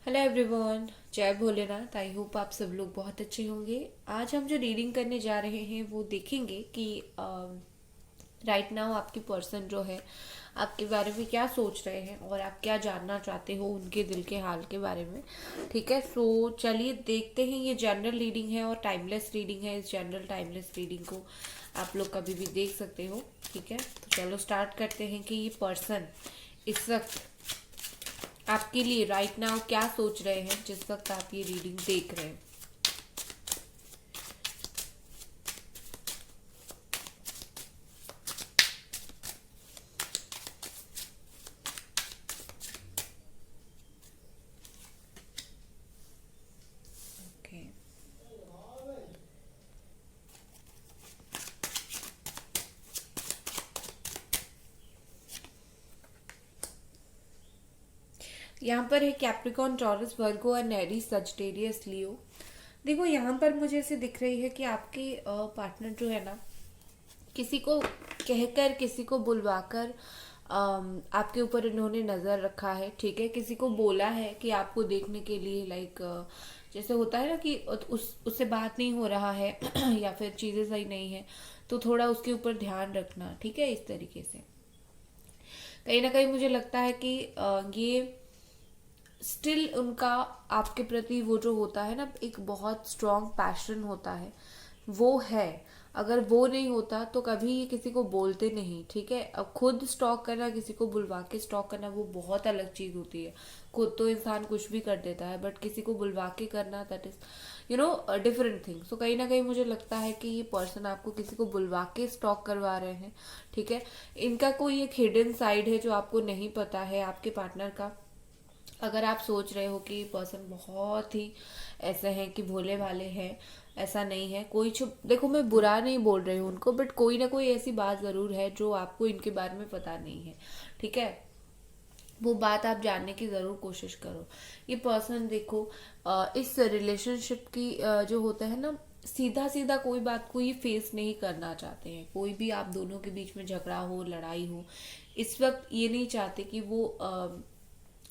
Hello everyone, जय Bholenath. I hope आप सब लोग बहुत अच्छे होंगे। आज हम जो रीडिंग करने जा रहे हैं वो देखेंगे कि राइट नाउ आपकी पर्सन जो है आपके बारे में क्या सोच रहे हैं और आप क्या जानना चाहते हो उनके दिल के हाल के बारे में। ठीक है, सो चलिए देखते हैं। ये जनरल रीडिंग है और टाइमलेस रीडिंग है। इस जनरल टाइमलेस रीडिंग को आप लोग कभी भी देख सकते हो। ठीक है, तो चलो स्टार्ट करते हैं कि ये पर्सन इस वक्त आपके लिए राइट नाउ क्या सोच रहे हैं जिस वक्त आप ये रीडिंग देख रहे हैं। ओके, यहाँ पर है कैप्रिकॉन, टॉरस, वर्गो और एरीज, सजिटेरियस, लियो। देखो यहाँ पर मुझे ऐसे दिख रही है कि आपके पार्टनर जो है ना, किसी को कहकर किसी को बुलवाकर आपके ऊपर इन्होंने नजर रखा है। ठीक है, किसी को बोला है कि आपको देखने के लिए, लाइक जैसे होता है ना कि उससे बात नहीं हो रहा है या फिर चीजें सही नहीं है, तो थोड़ा उसके ऊपर ध्यान रखना। ठीक है, इस तरीके से कहीं ना कहीं मुझे लगता है कि ये स्टिल उनका आपके प्रति वो जो होता है ना, एक बहुत स्ट्रॉन्ग पैशन होता है, वो है। अगर वो नहीं होता तो कभी ये किसी को बोलते नहीं। ठीक है, अब खुद स्टॉक करना, किसी को बुलवा के स्टॉक करना, वो बहुत अलग चीज होती है। खुद तो इंसान कुछ भी कर देता है, बट किसी को बुलवा के करना, दैट इज डिफरेंट थिंग। सो कहीं ना कहीं मुझे लगता है कि ये पर्सन आपको किसी को बुलवा के स्टॉक करवा रहे हैं। ठीक है, इनका कोई एक हिडन साइड है जो आपको नहीं पता है आपके पार्टनर का। अगर आप सोच रहे हो कि पर्सन बहुत ही ऐसे हैं कि भोले भाले हैं, ऐसा नहीं है। कोई छुप, देखो मैं बुरा नहीं बोल रही हूँ उनको, बट कोई ना कोई ऐसी बात जरूर है जो आपको इनके बारे में पता नहीं है। ठीक है, वो बात आप जानने की जरूर कोशिश करो। ये पर्सन देखो, इस रिलेशनशिप की जो होता है ना, सीधा सीधा कोई बात को ये फेस नहीं करना चाहते हैं। कोई भी आप दोनों के बीच में झगड़ा हो, लड़ाई हो, इस वक्त ये नहीं चाहते कि वो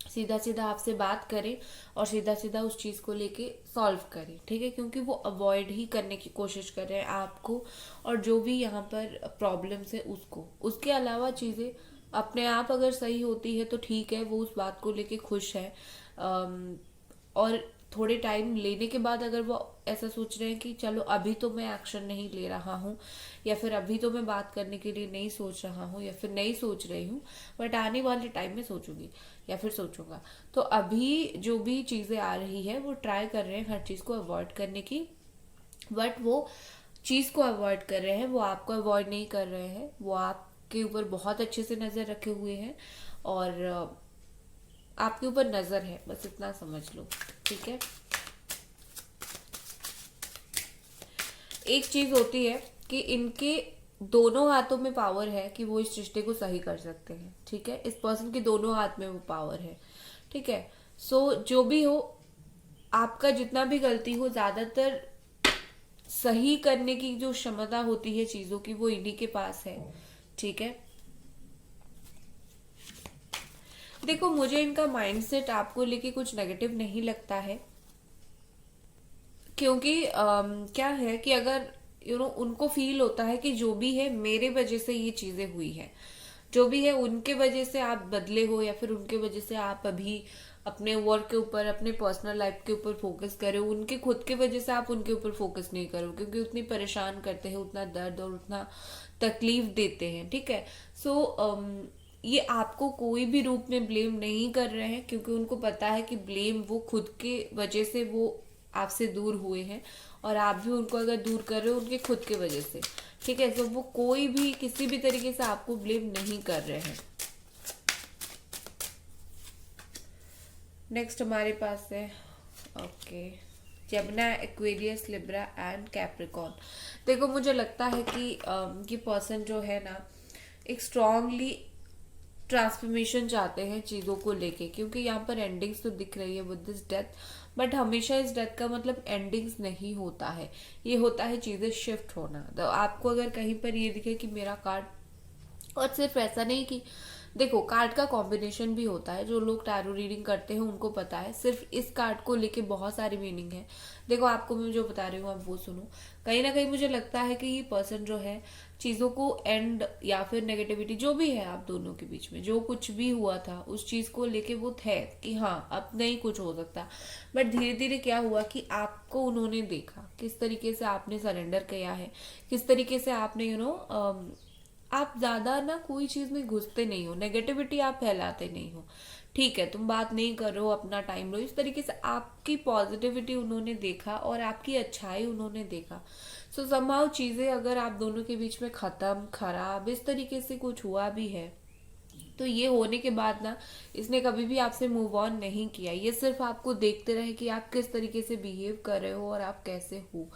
सीधा सीधा आपसे बात करे और सीधा सीधा उस चीज को लेके सॉल्व करे। ठीक है, क्योंकि वो अवॉइड ही करने की कोशिश कर रहे हैं आपको, और जो भी यहाँ पर प्रॉब्लम्स है उसको। उसके अलावा चीजें अपने आप अगर सही होती है तो ठीक है, वो उस बात को लेके खुश है। और थोड़े टाइम लेने के बाद अगर वो ऐसा सोच रहे हैं कि चलो अभी तो मैं एक्शन नहीं ले रहा हूँ, या फिर अभी तो मैं बात करने के लिए नहीं सोच रहा हूँ, या फिर नहीं सोच रही हूँ, बट आने वाले टाइम में सोचूंगी या फिर सोचूंगा, तो अभी जो भी चीजें आ रही है वो ट्राई कर रहे हैं हर चीज को अवॉइड करने की। बट वो चीज को अवॉइड कर रहे हैं, वो आपको अवॉइड नहीं कर रहे हैं। वो आपके ऊपर बहुत अच्छे से नजर रखे हुए हैं, और आपके ऊपर नजर है, बस इतना समझ लो। ठीक है, एक चीज होती है कि इनके दोनों हाथों में पावर है कि वो इस रिश्ते को सही कर सकते हैं। ठीक है, इस पर्सन के दोनों हाथ में वो पावर है। ठीक है, सो जो भी हो, आपका जितना भी गलती हो, ज्यादातर सही करने की जो क्षमता होती है चीजों की, वो इन्हीं के पास है। ठीक है, देखो मुझे इनका माइंडसेट आपको लेके कुछ नेगेटिव नहीं लगता है, क्योंकि क्या है कि अगर उनको फील होता है कि जो भी है मेरे वजह से ये चीजें हुई है, जो भी है उनके वजह से आप बदले हो, या फिर उनके वजह से आप अभी अपने वर्क के ऊपर, अपने पर्सनल लाइफ के ऊपर फोकस करो, उनके खुद के वजह से आप उनके ऊपर फोकस नहीं करो, क्योंकि उतनी परेशान करते हैं, उतना दर्द और उतना तकलीफ देते हैं। ठीक है, सो ये आपको कोई भी रूप में ब्लेम नहीं कर रहे हैं, क्योंकि उनको पता है कि ब्लेम वो खुद के वजह से वो आपसे दूर हुए हैं, और आप भी उनको अगर दूर कर रहे हो उनके खुद के वजह से। ठीक है, तो वो कोई भी किसी भी तरीके से आपको ब्लेम नहीं कर रहे हैं। नेक्स्ट हमारे पास है, okay, Jamuna, Aquarius, Libra and Capricorn. देखो मुझे लगता है कि ये पर्सन जो है ना, एक स्ट्रांगली ट्रांसफॉर्मेशन चाहते हैं चीजों को लेके, क्योंकि यहाँ पर एंडिंग्स तो दिख रही है विद दिस डेथ, बट हमेशा इस डेथ का मतलब एंडिंग्स नहीं होता है। ये होता है चीजें शिफ्ट होना। तो आपको अगर कहीं पर ये दिखे कि मेरा कार्ड, और सिर्फ ऐसा नहीं कि देखो कार्ड का कॉम्बिनेशन भी होता है, जो लोग टैरो रीडिंग करते हैं उनको पता है, सिर्फ इस कार्ड को लेके बहुत सारी मीनिंग है। देखो आपको मैं जो बता रही हूँ आप वो सुनो। कहीं ना कहीं मुझे लगता है कि ये पर्सन जो है चीजों को एंड या फिर नेगेटिविटी जो भी है आप दोनों के बीच में जो कुछ भी हुआ था उस चीज को लेके वो थे कि हाँ अब नहीं कुछ हो सकता। बट धीरे धीरे क्या हुआ कि आपको उन्होंने देखा, किस तरीके से आपने सरेंडर किया है, किस तरीके से आपने आप ज्यादा ना कोई चीज में घुसते नहीं हो, नेगेटिविटी आप फैलाते नहीं हो। ठीक है तुम बात नहीं कर रहे हो, अपना टाइम लो, इस तरीके से आपकी पॉजिटिविटी उन्होंने देखा और आपकी अच्छाई उन्होंने देखा। सो समहाउ चीजें अगर आप दोनों के बीच में खत्म खराब इस तरीके से कुछ हुआ भी है तो ये होने के बाद ना इसने कभी भी आपसे मूव ऑन नहीं किया, ये सिर्फ आपको देखते रहे कि आप किस तरीके से बिहेव कर रहे हो और आप कैसे हो।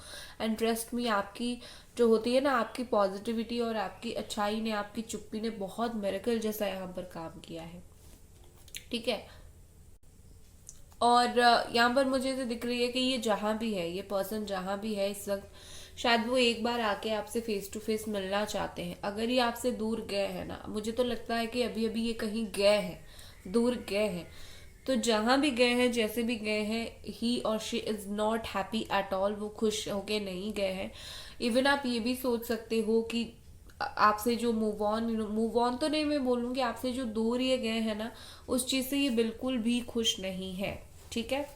एंड ट्रस्ट मी आपकी जो होती है ना आपकी पॉजिटिविटी और आपकी अच्छाई ने आपकी चुप्पी ने बहुत मिरेकल जैसा यहाँ पर काम किया है। ठीक है। और यहाँ पर मुझे ऐसे दिख रही है कि ये जहां भी है, ये पर्सन जहां भी है इस वक्त, शायद वो एक बार आके आपसे फेस टू फेस मिलना चाहते हैं। अगर ये आपसे दूर गए हैं ना, मुझे तो लगता है कि अभी अभी ये कहीं गए हैं, दूर गए हैं, तो जहां भी गए हैं जैसे भी गए हैं ही और she is not happy at all, वो खुश होके नहीं गए हैं। इवन आप ये भी सोच सकते हो कि आपसे जो मूव ऑन तो नहीं मैं बोलूंगी, आपसे जो दूर ये गए हैं ना उस चीज से ये बिल्कुल भी खुश नहीं है। ठीक है।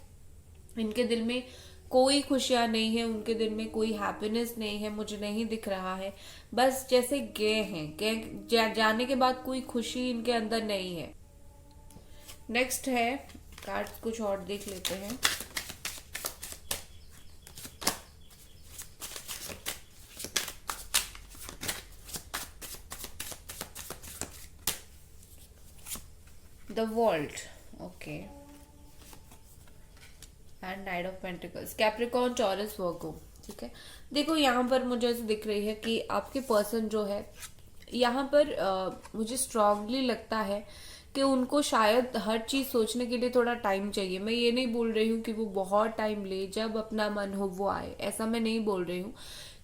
इनके दिल में कोई खुशियां नहीं है, उनके दिल में कोई हैप्पीनेस नहीं है, मुझे नहीं दिख रहा है। बस जैसे गए हैं, जाने के बाद कोई खुशी इनके अंदर नहीं है। नेक्स्ट है कार्ड्स कुछ और देख लेते हैं। The world, okay, and knight of pentacles, Capricorn, Taurus, Virgo. ठीक है। देखो यहाँ पर मुझे ऐसे दिख रही है कि आपके पर्सन जो है यहाँ पर मुझे स्ट्रांगली लगता है कि उनको शायद हर चीज सोचने के लिए थोड़ा टाइम चाहिए। मैं ये नहीं बोल रही हूँ कि वो बहुत टाइम ले, जब अपना मन हो वो आए, ऐसा मैं नहीं बोल रही हूँ।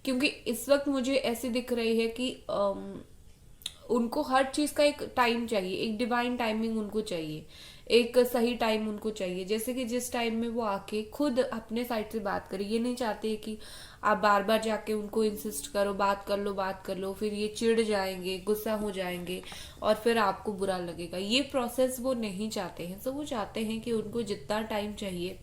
क्योंकि इस वक्त मुझे ऐसी दिख रही है कि उनको हर चीज का एक टाइम चाहिए, एक डिवाइन टाइमिंग उनको चाहिए, एक सही टाइम उनको चाहिए। जैसे कि जिस टाइम में वो आके खुद अपने साइड से बात करे, ये नहीं चाहते कि आप बार बार जाके उनको इंसिस्ट करो बात कर लो, फिर ये चिढ़ जाएंगे, गुस्सा हो जाएंगे और फिर आपको बुरा लगेगा। ये प्रोसेस वो नहीं चाहते हैं। तो वो चाहते हैं कि उनको जितना टाइम चाहिए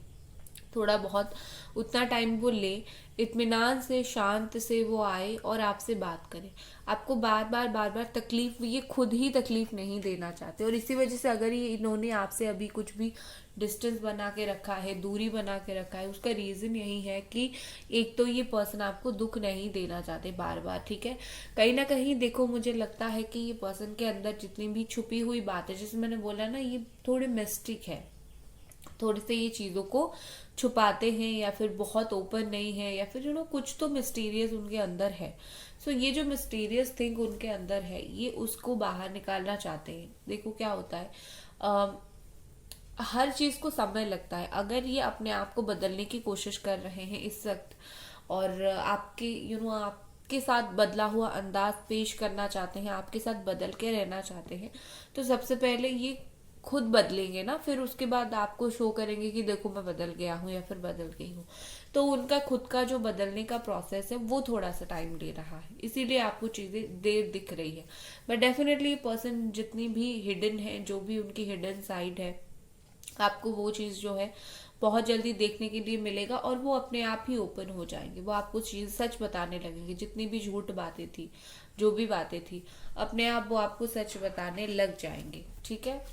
थोड़ा बहुत उतना टाइम वो ले, इत्मीनान से शांत से वो आए और आपसे बात करे। आपको बार बार तकलीफ, ये खुद ही तकलीफ नहीं देना चाहते। और इसी वजह से अगर ये इन्होंने आपसे अभी कुछ भी डिस्टेंस बना के रखा है, दूरी बना के रखा है, उसका रीजन यही है कि एक तो ये पर्सन आपको दुख नहीं देना चाहते बार बार। ठीक है। कहीं ना कहीं देखो मुझे लगता है कि ये पर्सन के अंदर जितनी भी छुपी हुई बात है, जैसे मैंने बोला ना ये थोड़े मिस्टिक है, थोड़े से ये चीजों को छुपाते हैं या फिर बहुत ओपन नहीं है, या फिर कुछ तो मिस्टीरियस उनके अंदर है। सो ये जो मिस्टीरियस थिंग उनके अंदर है ये उसको बाहर निकालना चाहते हैं। देखो क्या होता है, हर चीज को समय लगता है। अगर ये अपने आप को बदलने की कोशिश कर रहे हैं इस वक्त और आपके आपके साथ बदला हुआ अंदाज पेश करना चाहते हैं, आपके साथ बदल के रहना चाहते हैं, तो सबसे पहले ये खुद बदलेंगे ना, फिर उसके बाद आपको शो करेंगे कि देखो मैं बदल गया हूँ या फिर बदल गई हूँ। तो उनका खुद का जो बदलने का प्रोसेस है वो थोड़ा सा टाइम ले रहा है, इसीलिए आपको चीजें देर दिख रही है। बट डेफिनेटली पर्सन जितनी भी हिडन है, जो भी उनकी हिडन साइड है, आपको वो चीज जो है बहुत जल्दी देखने के लिए मिलेगा और वो अपने आप ही ओपन हो जाएंगे। वो आपको चीज सच बताने लगेंगे, जितनी भी झूठ बातें थी, जो भी बातें थी, अपने आप वो आपको सच बताने लग जाएंगे। ठीक है।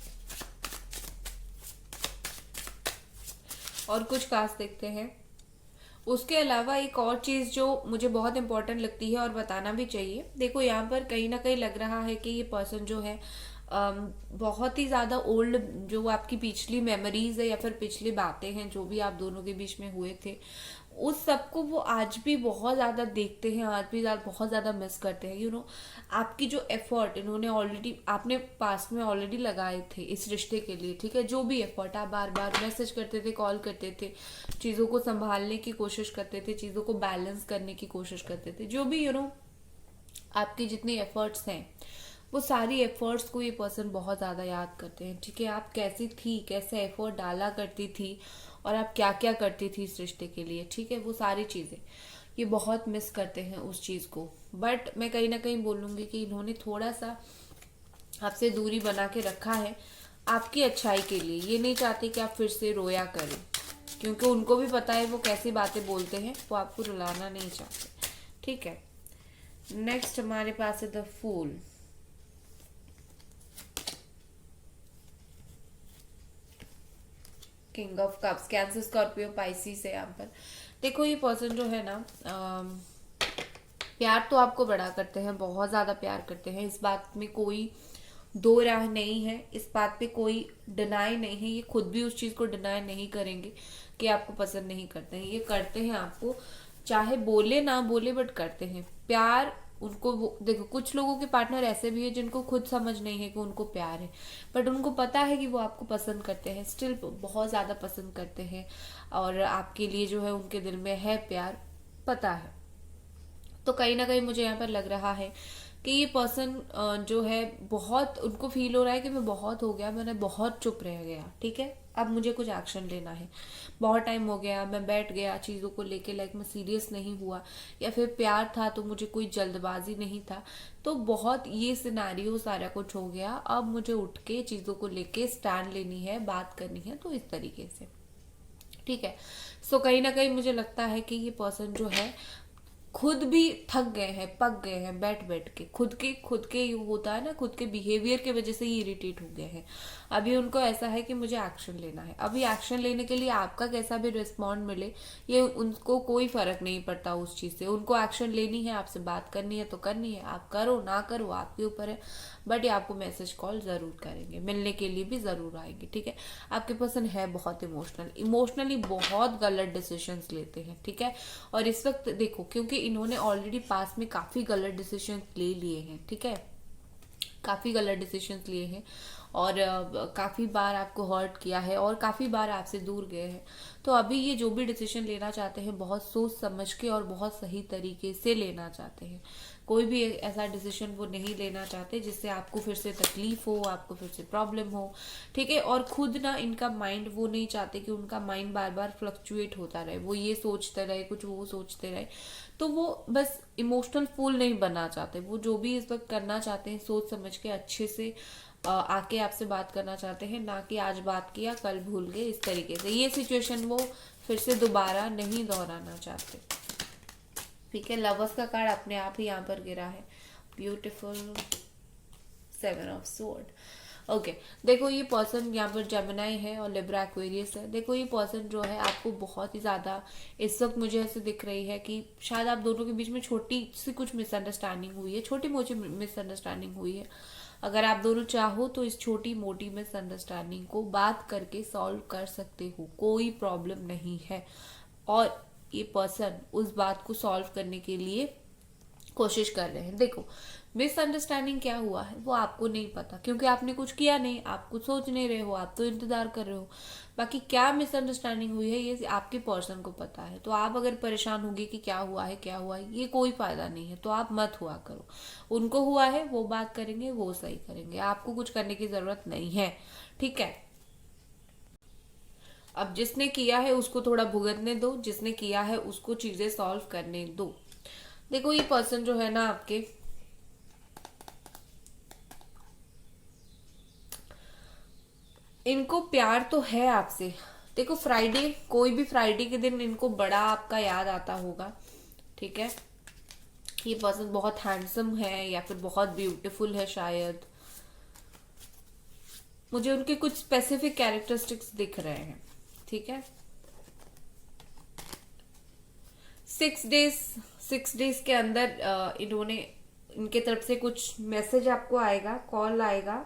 और कुछ खास देखते हैं। उसके अलावा एक और चीज जो मुझे बहुत इंपॉर्टेंट लगती है और बताना भी चाहिए, देखो यहाँ पर कहीं ना कहीं लग रहा है कि ये पर्सन जो है बहुत ही ज्यादा ओल्ड, जो आपकी पिछली मेमोरीज है या फिर पिछली बातें हैं जो भी आप दोनों के बीच में हुए थे, उस सबको वो आज भी बहुत ज्यादा देखते हैं, आज भी बहुत ज्यादा मिस करते हैं। आपकी जो एफर्ट इन्होंने ऑलरेडी आपने पास्ट में ऑलरेडी लगाए थे इस रिश्ते के लिए, ठीक है, जो भी एफर्ट आप बार बार मैसेज करते थे, कॉल करते थे, चीजों को संभालने की कोशिश करते थे, चीजों को बैलेंस करने की कोशिश करते थे, जो भी आपकी जितनी एफर्ट्स हैं वो सारी एफर्ट्स को ये पर्सन बहुत ज़्यादा याद करते हैं, ठीक है। आप कैसी थी, कैसे एफर्ट डाला करती थी, और आप क्या क्या करती थी इस रिश्ते के लिए, ठीक है। वो सारी चीज़ें ये बहुत मिस करते हैं उस चीज़ को। बट मैं कहीं ना कहीं बोलूँगी कि इन्होंने थोड़ा सा आपसे दूरी बना के रखा है आपकी अच्छाई के लिए। ये नहीं चाहते कि आप फिर से रोया करें, क्योंकि उनको भी पता है वो कैसी बातें बोलते हैं, वो आपको रुलाना नहीं चाहते, ठीक है। नेक्स्ट हमारे पास है the Fool. King of Cups, Cancer, Scorpio, Pisces है यहाँ पर। देखो ये पर्सन जो है ना, प्यार तो आपको बड़ा करते हैं, बहुत ज्यादा प्यार करते हैं, इस बात में कोई दो राह नहीं है, इस बात पे कोई डिनाई नहीं है। ये खुद भी उस चीज को डिनाई नहीं करेंगे कि आपको पसंद नहीं करते हैं। ये करते हैं आपको, चाहे बोले ना बोले, बट करते हैं प्यार उनको। देखो कुछ लोगों के पार्टनर ऐसे भी है जिनको खुद समझ नहीं है कि उनको प्यार है, बट उनको पता है कि वो आपको पसंद करते हैं, स्टिल बहुत ज्यादा पसंद करते हैं, और आपके लिए जो है उनके दिल में है प्यार, पता है। तो कहीं ना कहीं मुझे यहाँ पर लग रहा है कि ये पर्सन जो है, बहुत उनको फील हो रहा है कि मैं बहुत हो गया, मैंने बहुत चुप रह गया, ठीक है। अब मुझे कुछ एक्शन लेना है, बहुत टाइम हो गया, मैं बैठ गया चीज़ों को लेके, लाइक मैं सीरियस नहीं हुआ, या फिर प्यार था तो मुझे कोई जल्दबाजी नहीं था, तो बहुत ये सिनेरियो सारा कुछ हो गया। अब मुझे उठ के चीज़ों को लेके स्टैंड लेनी है, बात करनी है, तो इस तरीके से, ठीक है। सो कहीं ना कहीं मुझे लगता है कि ये पर्सन जो है खुद भी थक गए हैं, पक गए हैं बैठ बैठ के, खुद के ये होता है ना, खुद के बिहेवियर की वजह से ही इरिटेट हो गए हैं। अभी उनको ऐसा है कि मुझे एक्शन लेना है। अभी एक्शन लेने के लिए आपका कैसा भी रिस्पॉन्ड मिले, ये उनको कोई फर्क नहीं पड़ता उस चीज से। उनको एक्शन लेनी है, आपसे बात करनी है तो करनी है, आप करो ना करो आपके ऊपर है, बट ये आपको मैसेज कॉल जरूर करेंगे, मिलने के लिए भी जरूर आएंगे, ठीक है। आपके पर्सन है बहुत इमोशनली बहुत गलत डिसीजंस लेते हैं, ठीक है। और इस वक्त देखो, क्योंकि इन्होंने ऑलरेडी पास में काफी गलत डिसीजन ले लिए हैं, ठीक है, काफी गलत डिसीजंस लिए हैं, और काफी बार आपको हर्ट किया है, और काफी बार आपसे दूर गए हैं। तो अभी ये जो भी डिसीजन लेना चाहते हैं, बहुत सोच समझ के और बहुत सही तरीके से लेना चाहते हैं। कोई भी ऐसा डिसीजन वो नहीं लेना चाहते जिससे आपको फिर से तकलीफ हो, आपको फिर से प्रॉब्लम हो, ठीक है। और खुद ना इनका माइंड, वो नहीं चाहते कि उनका माइंड बार बार फ्लक्चुएट होता रहे, वो ये सोचते रहे, कुछ वो सोचते रहे। तो वो बस इमोशनल फूल नहीं बनना चाहते, वो जो भी इस वक्त करना चाहते हैं सोच समझ के अच्छे से आके आपसे बात करना चाहते हैं, ना कि आज बात किया कल भूल गए, इस तरीके से। ये सिचुएशन वो फिर से दोबारा नहीं दोहराना चाहते, ठीक है। लवर्स का कार्ड अपने आप ही यहाँ पर गिरा है, ब्यूटीफुल 7 ऑफ स्वॉर्ड। ओके देखो ये पर्सन यहाँ पर जेमिनाई है और लिब्रा एक्वेरियस है। देखो ये पर्सन जो है आपको बहुत ही ज्यादा इस वक्त मुझे ऐसे दिख रही है कि शायद आप दोनों के बीच में छोटी सी कुछ मिसअंडरस्टैंडिंग हुई है, छोटी मोटी मिसअंडरस्टैंडिंग हुई है। अगर आप दोनों चाहो तो इस छोटी मोटी मिसअंडरस्टैंडिंग को बात करके सॉल्व कर सकते हो, कोई प्रॉब्लम नहीं है। और ये पर्सन उस बात को सॉल्व करने के लिए कोशिश कर रहे हैं। देखो मिसअंडरस्टैंडिंग क्या हुआ है वो आपको नहीं पता, क्योंकि आपने कुछ किया नहीं, आप कुछ सोच नहीं रहे हो, आप तो इंतजार कर रहे हो। बाकी क्या मिसअंडरस्टैंडिंग हुई है ये आपके पर्सन को पता है। तो आप अगर परेशान होगी कि क्या हुआ है, ये कोई फायदा नहीं है, तो आप मत हुआ करो। उनको हुआ है, वो बात करेंगे, वो सही करेंगे, आपको कुछ करने की जरूरत नहीं है, ठीक है। अब जिसने किया है उसको थोड़ा भुगतने दो, जिसने किया है उसको चीजें सॉल्व करने दो। देखो ये पर्सन जो है ना आपके, इनको प्यार तो है आपसे। देखो फ्राइडे, कोई भी फ्राइडे के दिन इनको बड़ा आपका याद आता होगा, ठीक है। ये पर्सन बहुत हैंडसम है या फिर बहुत ब्यूटीफुल है शायद, मुझे उनके कुछ स्पेसिफिक कैरेक्टरिस्टिक्स दिख रहे हैं, ठीक है। 6 डेज के अंदर इन्होंने, इनके तरफ से कुछ मैसेज आपको आएगा, कॉल आएगा,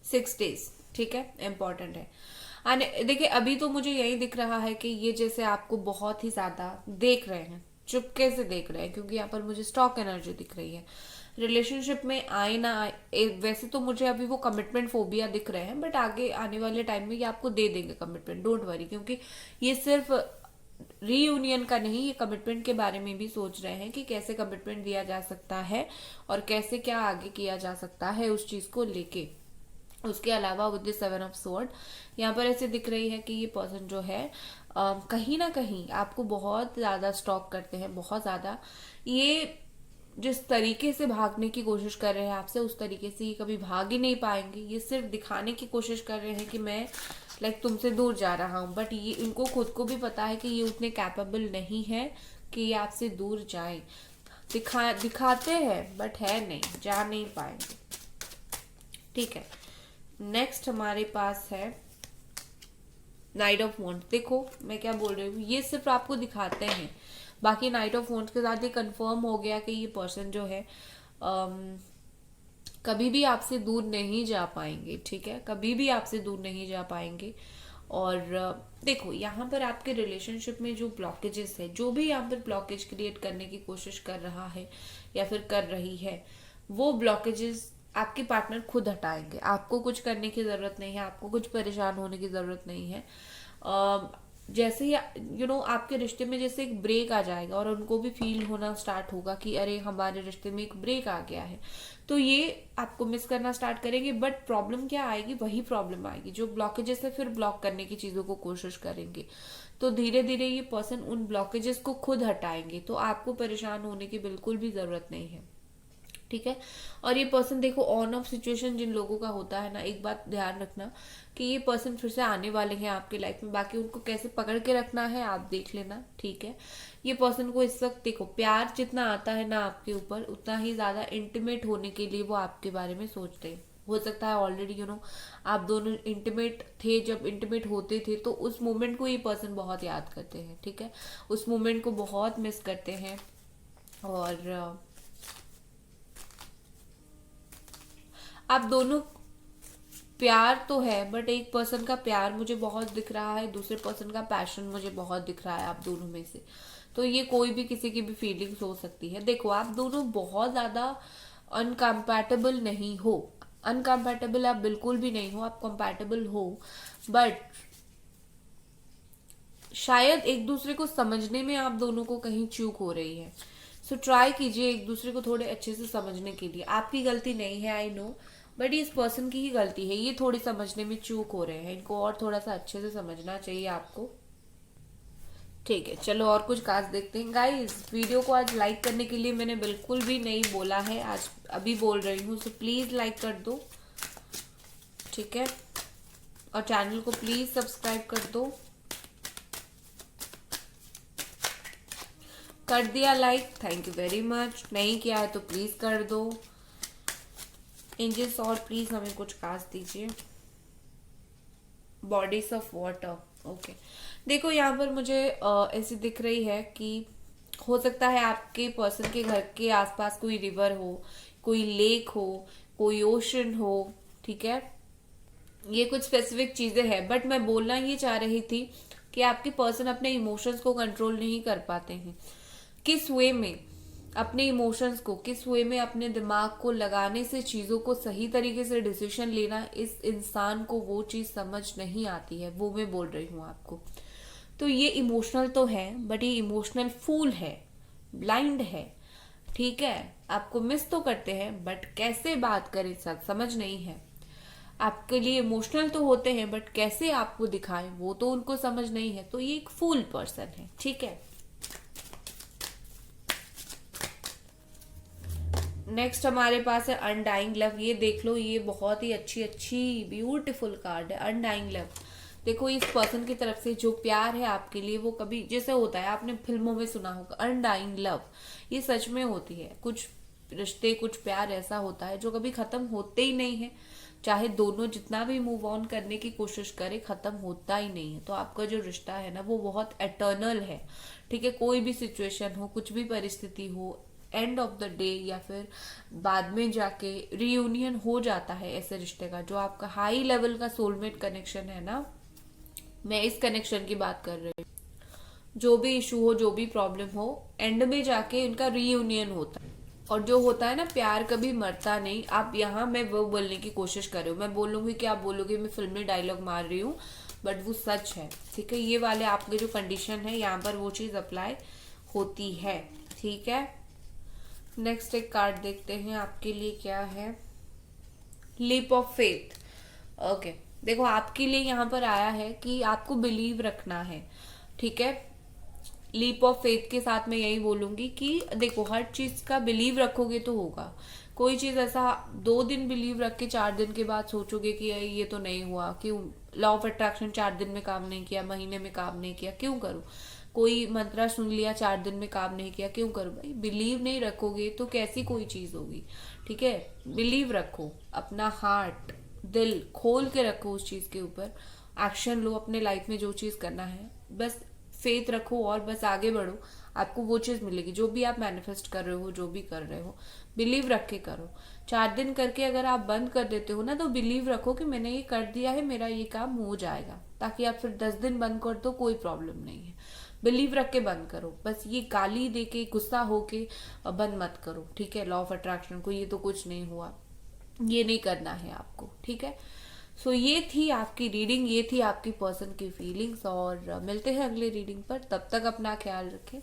6 डेज, ठीक है, इम्पोर्टेंट है। देखिए अभी तो मुझे यही दिख रहा है कि ये जैसे आपको बहुत ही ज्यादा देख रहे हैं, चुपके से देख रहे हैं, क्योंकि यहाँ पर मुझे स्टॉक एनर्जी दिख रही है। रिलेशनशिप में आए ना आए, वैसे तो मुझे अभी वो कमिटमेंट फोबिया दिख रहे हैं, बट आगे आने वाले टाइम में ये आपको दे देंगे कमिटमेंट, डोंट वरी, क्योंकि ये सिर्फ रीयूनियन का नहीं, ये कमिटमेंट के बारे में भी सोच रहे हैं कि कैसे कमिटमेंट दिया जा सकता है और कैसे क्या आगे किया जा सकता है उस चीज को लेके। उसके अलावा विद द 7 ऑफ स्वॉर्ड यहाँ पर ऐसे दिख रही है कि ये पर्सन जो है कहीं ना कहीं आपको बहुत ज्यादा स्टॉक करते हैं, बहुत ज्यादा। ये जिस तरीके से भागने की कोशिश कर रहे हैं आपसे, उस तरीके से ये कभी भाग ही नहीं पाएंगे। ये सिर्फ दिखाने की कोशिश कर रहे हैं कि मैं तुमसे दूर जा रहा हूँ, बट ये इनको खुद को भी पता है कि ये उतने कैपेबल नहीं है कि ये आपसे दूर जाए। दिखाते हैं बट है नहीं, जा नहीं पाएंगे। ठीक है, नेक्स्ट हमारे पास है नाइट ऑफ वॉन्ड्स। देखो मैं क्या बोल रही हूँ, ये सिर्फ आपको दिखाते हैं, बाकी नाइट ऑफ वॉन्ड्स के साथ ये कंफर्म हो गया कि ये पर्सन जो है कभी भी आपसे दूर नहीं जा पाएंगे। ठीक है, कभी भी आपसे दूर नहीं जा पाएंगे। और देखो यहाँ पर आपके रिलेशनशिप में जो ब्लॉकेजेस है, जो भी यहाँ पर ब्लॉकेज क्रिएट करने की कोशिश कर रहा है या फिर कर रही है, वो ब्लॉकेजेस आपके पार्टनर खुद हटाएंगे। आपको कुछ करने की जरूरत नहीं है, आपको कुछ परेशान होने की जरूरत नहीं है। जैसे ही आपके रिश्ते में जैसे एक ब्रेक आ जाएगा और उनको भी फील होना स्टार्ट होगा कि अरे हमारे रिश्ते में एक ब्रेक आ गया है, तो ये आपको मिस करना स्टार्ट करेंगे। बट प्रॉब्लम क्या आएगी, वही प्रॉब्लम आएगी, जो ब्लॉकेजेस है फिर ब्लॉक करने की चीजों को कोशिश करेंगे। तो धीरे धीरे ये पर्सन उन ब्लॉकेजेस को खुद हटाएंगे, तो आपको परेशान होने की बिल्कुल भी जरूरत नहीं है। ठीक है, और ये पर्सन देखो ऑन ऑफ सिचुएशन जिन लोगों का होता है ना, एक बात ध्यान रखना कि ये पर्सन फिर से आने वाले हैं आपके लाइफ में। बाकी उनको कैसे पकड़ के रखना है आप देख लेना। ठीक है, ये पर्सन को इस वक्त देखो प्यार जितना आता है ना आपके ऊपर, उतना ही ज्यादा इंटीमेट होने के लिए वो आपके बारे में सोचते हैं। हो सकता है ऑलरेडी आप दोनों इंटीमेट थे, जब इंटीमेट होते थे तो उस मोमेंट को ये पर्सन बहुत याद करते हैं। ठीक है, उस मोमेंट को बहुत मिस करते हैं। और आप दोनों प्यार तो है, बट एक पर्सन का प्यार मुझे बहुत दिख रहा है, दूसरे पर्सन का पैशन मुझे बहुत दिख रहा है आप दोनों में से। तो ये कोई भी किसी की भी फीलिंग्स हो सकती है। देखो आप दोनों बहुत ज्यादा अनकम्पैटिबल नहीं हो, अनकम्पैटिबल आप बिल्कुल भी नहीं हो, आप कंपैटिबल हो, बट शायद एक दूसरे को समझने में आप दोनों को कहीं चूक हो रही है। सो ट्राई कीजिए एक दूसरे को थोड़े अच्छे से समझने के लिए। आपकी गलती नहीं है, आई नो, बट इस पर्सन की ही गलती है। ये थोड़ी समझने में चूक हो रहे हैं, इनको और थोड़ा सा अच्छे से समझना चाहिए आपको। ठीक है, चलो और कुछ कार्ड्स देखते हैं। गाइस वीडियो को आज लाइक करने के लिए मैंने बिल्कुल भी नहीं बोला है, आज अभी बोल रही हूँ, सो प्लीज लाइक कर दो। ठीक है, और चैनल को प्लीज सब्सक्राइब कर दो। कर दिया like, thank you very much. नहीं किया है तो प्लीज कर दो। एंजल्स और प्लीज हमें कुछ कार्ड्स दीजिए। Bodies of water, okay. देखो यहाँ पर मुझे ऐसी दिख रही है कि हो सकता है आपके पर्सन के घर के आसपास कोई रिवर हो, कोई लेक हो, कोई ओशन हो। ठीक है, ये कुछ स्पेसिफिक चीजें हैं, बट मैं बोलना ये चाह रही थी कि आपके पर्सन अपने इमोशंस को कंट्रोल नहीं कर पाते हैं। किस वे में अपने इमोशंस को, किस वे में अपने दिमाग को लगाने से चीजों को सही तरीके से डिसीजन लेना, इस इंसान को वो चीज समझ नहीं आती है, वो मैं बोल रही हूँ आपको। तो ये इमोशनल तो है, बट ये इमोशनल फूल है, ब्लाइंड है। ठीक है, आपको मिस तो करते हैं, बट कैसे बात करें सब समझ नहीं है। आपके लिए इमोशनल तो होते हैं, बट कैसे आपको दिखाएं वो तो उनको समझ नहीं है। तो ये एक फूल पर्सन है। ठीक है, नेक्स्ट हमारे पास है अनडाइंग लव। ये देख लो, ये बहुत ही अच्छी ब्यूटीफुल कार्ड है, अनडाइंग लव। देखो इस पर्सन की तरफ से जो प्यार है आपके लिए, वो कभी, जैसे होता है आपने फिल्मों में सुना होगा अनडाइंग लव, ये सच में होती है। कुछ रिश्ते, कुछ प्यार ऐसा होता है जो कभी खत्म होते ही नहीं है, चाहे दोनों जितना भी मूव ऑन करने की कोशिश करे, खत्म होता ही नहीं है। तो आपका जो रिश्ता है ना, वो बहुत एटर्नल है। ठीक है, कोई भी सिचुएशन हो, कुछ भी परिस्थिति हो, एंड ऑफ द डे या फिर बाद में जाके रियूनियन हो जाता है ऐसे रिश्ते का। जो आपका हाई लेवल का सोलमेट कनेक्शन है ना, मैं इस कनेक्शन की बात कर रही हूँ। जो भी इशू हो, जो भी प्रॉब्लम हो, एंड में जाके उनका रीयूनियन होता है। और जो होता है ना, प्यार कभी मरता नहीं। आप यहाँ मैं वो बोलने की कोशिश कर रही हूँ, मैं बोलूंगी कि आप बोलोगे मैं फिल्मी डायलॉग मार रही हूँ, बट वो सच है। ठीक है, ये वाले आपके जो कंडीशन है यहाँ पर वो चीज अप्लाई होती है। ठीक है, नेक्स्ट एक कार्ड देखते हैं आपके लिए क्या है। Leap of faith. ओके, देखो आपके लिए यहाँ पर आया है कि आपको बिलीव रखना है। ठीक है, लीप ऑफ फेथ के साथ मैं यही बोलूंगी कि देखो हर चीज का बिलीव रखोगे तो होगा। कोई चीज ऐसा 2 दिन बिलीव रख के 4 दिन के बाद सोचोगे कि ये तो नहीं हुआ, क्यों? लॉ ऑफ अट्रैक्शन 4 दिन में काम नहीं किया, महीने में काम नहीं किया, क्यों करूं? कोई मंत्रा सुन लिया 4 दिन में काम नहीं किया, क्यों करूं? भाई बिलीव नहीं रखोगे तो कैसी कोई चीज होगी। ठीक है, बिलीव रखो, अपना हार्ट दिल खोल के रखो उस चीज के ऊपर, एक्शन लो अपने लाइफ में जो चीज करना है, बस फेथ रखो और बस आगे बढ़ो। आपको वो चीज मिलेगी जो भी आप मैनिफेस्ट कर रहे हो, जो भी कर रहे हो बिलीव रख के करो। 4 दिन करके अगर आप बंद कर देते हो ना, तो बिलीव रखो कि मैंने ये कर दिया है, मेरा ये काम हो जाएगा, ताकि आप फिर 10 दिन बंद कर दो, कोई प्रॉब्लम नहीं है। बिलीव रख के बंद करो, बस ये गाली दे के गुस्सा होके बंद मत करो। ठीक है, लॉ ऑफ अट्रैक्शन को ये तो कुछ नहीं हुआ, ये नहीं करना है आपको। ठीक है, सो ये थी आपकी रीडिंग, ये थी आपकी पर्सन की फीलिंग्स, और मिलते हैं अगले रीडिंग पर। तब तक अपना ख्याल रखें।